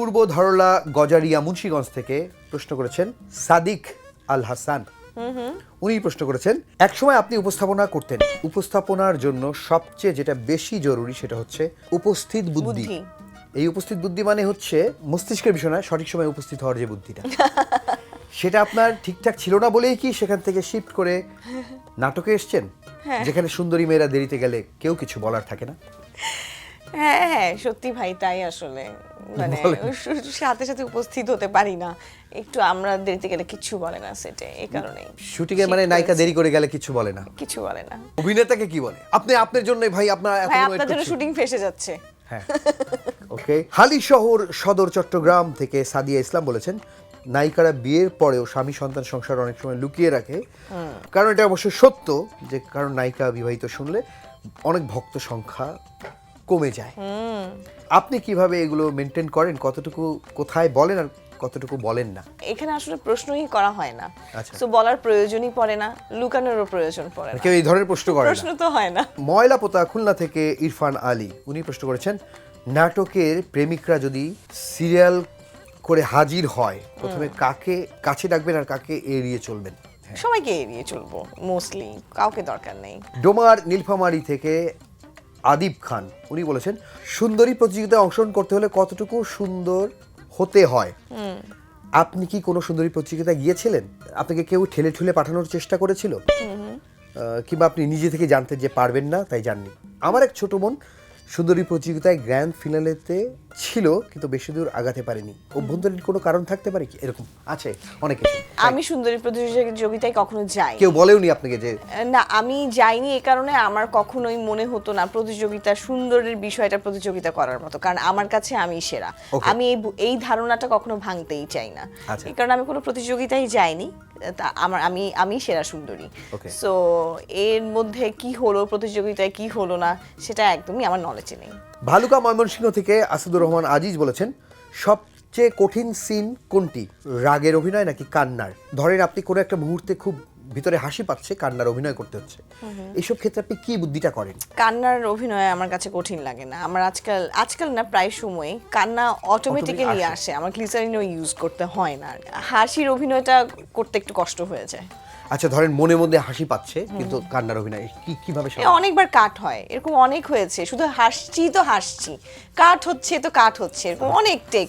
পূর্ব ধরলা গজারিয়া মুন্সিগঞ্জ থেকে প্রশ্ন করেছেন সাদিক আল হাসান। উনি প্রশ্ন করেছেন, একসময় আপনি উপস্থাপনা করতেন, উপস্থাপনার জন্য সবচেয়ে যেটা বেশি জরুরি সেটা হচ্ছে উপস্থিত বুদ্ধি। এই উপস্থিত বুদ্ধি মানে হচ্ছে মস্তিষ্কের বিষয় না, সঠিক সময় উপস্থিত হওয়ার যে বুদ্ধিটা সেটা আপনার ঠিকঠাক ছিল না বলেই কি সেখান থেকে শিফট করে নাটকে এসছেন, যেখানে সুন্দরী মেয়েরা দেরিতে গেলে কেউ কিছু বলার থাকে না? হ্যাঁ হ্যাঁ সত্যি ভাই, তাই আসলে মানে সাথে সাথে উপস্থিত হতে পারি না, একটু আমরা দেরিতে গেলে কিছু বলে না সেটে, এই কারণেই শুটিং এ মানে নায়িকা দেরি করে গেলে কিছু বলে না, কিছু বলে না। অভিনেতাকে কি বলে? আপনি আপনার জন্য ভাই আপনার ভাই আপনার জন্য শুটিং ফেসে যাচ্ছে। হ্যাঁ ওকে। হালিশহর সদর চট্টগ্রাম থেকে সাদিয়া ইসলাম বলেছেন, নায়িকারা বিয়ের পরেও স্বামী সন্তান সংসার অনেক সময় লুকিয়ে রাখে, কারণ এটা অবশ্যই সত্য যে কারণ নায়িকা বিবাহিত শুনলে অনেক ভক্ত সংখ্যা কমে যায়। আপনি কিভাবে এগুলো মেনটেন করেন? কতটুকু কোথায় বলেন আর কতটুকু বলেন না? এখানে আসলে প্রশ্নই করা হয় না, আচ্ছা। সো বলার প্রয়োজনই পড়ে না, লুকানোরও প্রয়োজন পড়ে না, কেউ এই ধরনের প্রশ্ন করে না, প্রশ্ন তো হয় না। ময়লা পোতা খুলনা থেকে ইরফান আলী, উনি প্রশ্ন করেছেন, নাটকের প্রেমিকরা যদি সিরিয়াল করে হাজির হয় প্রথমে কাকে কাছে ডাকবেন আর কাকে এড়িয়ে চলবেন? সবাইকে এড়িয়ে চলবো মোস্টলি, কাউকে দরকার নেই। ডোমার নীলফামারী থেকে আদিব খান, উনি বলেছেন, সুন্দরী প্রতিযোগিতায় অংশগ্রহণ করতে হলে কতটুকু সুন্দর হতে হয়? আপনি কি কোনো সুন্দরী প্রতিযোগিতায় গিয়েছিলেন? আপনাকে কেউ ঠেলে ঠুলে পাঠানোর চেষ্টা করেছিল, কিংবা আপনি নিজে থেকে জানতেন যে পারবেন না তাই জাননি? আমার এক ছোট বোন সুন্দরী প্রতিযোগিতায় গ্র্যান্ড ফিনালেতে ছিল কিন্তু বেশি দূর আগাতে পারেনি। অভ্যন্তরীণ কোনো কারণ থাকতে পারে কি? এরকম আছে অনেকে। আমি সুন্দরী প্রতিযোগিতায় কখনো যাই কেউ বলেওনি আপনাকে যে? না, আমি যাইনি এই কারণে আমার কখনোই মনে হতো না প্রতিযোগিতা, সুন্দরের বিষয়টা প্রতিযোগিতা করার মতো, কারণ আমার কাছে আমি সেরা। আমি এই ধারণাটা কখনো ভাঙতেই চাই না, এই কারণে আমি কোনো প্রতিযোগিতায় যাইনি। আমি সেরা সুন্দরী। সো এর মধ্যে কি হলো প্রতিযোগিতায় কি হলো না সেটা একদমই আমার নলেজে নেই। ভালুকা ময়মনসিংহ থেকে আসাদুর রহমান আজিজ বলেছেন, সবচেয়ে কঠিন সিন কোনটি, রাগের অভিনয় নাকি কান্নার? ধরেন আপনি কোনো একটা মুহূর্তে খুব ভিতরে হাসি পাচ্ছে, কান্নার অভিনয় করতে হচ্ছে, এইসব ক্ষেত্রে আপনি কি বুদ্ধিটা করেন? কান্নার অভিনয় আমার কাছে কঠিন লাগে না, আমার আজকাল না প্রায় সময় কান্না অটোমেটিক্যালি আসে, আমার গ্লিসারিনও ইউজ করতে হয় না। হাসির অভিনয়টা করতে একটু কষ্ট হয়ে যায়। আচ্ছা ধরেন মনে মধ্যে হাসি পাচ্ছে কিন্তু কান্নার অভিনয় কিভাবে? অনেকবার কাট হয়, এরকম অনেক হয়েছে, শুধু হাসছি তো হাসছি, কাট হচ্ছে তো কাট হচ্ছে, এরকম অনেক টেক।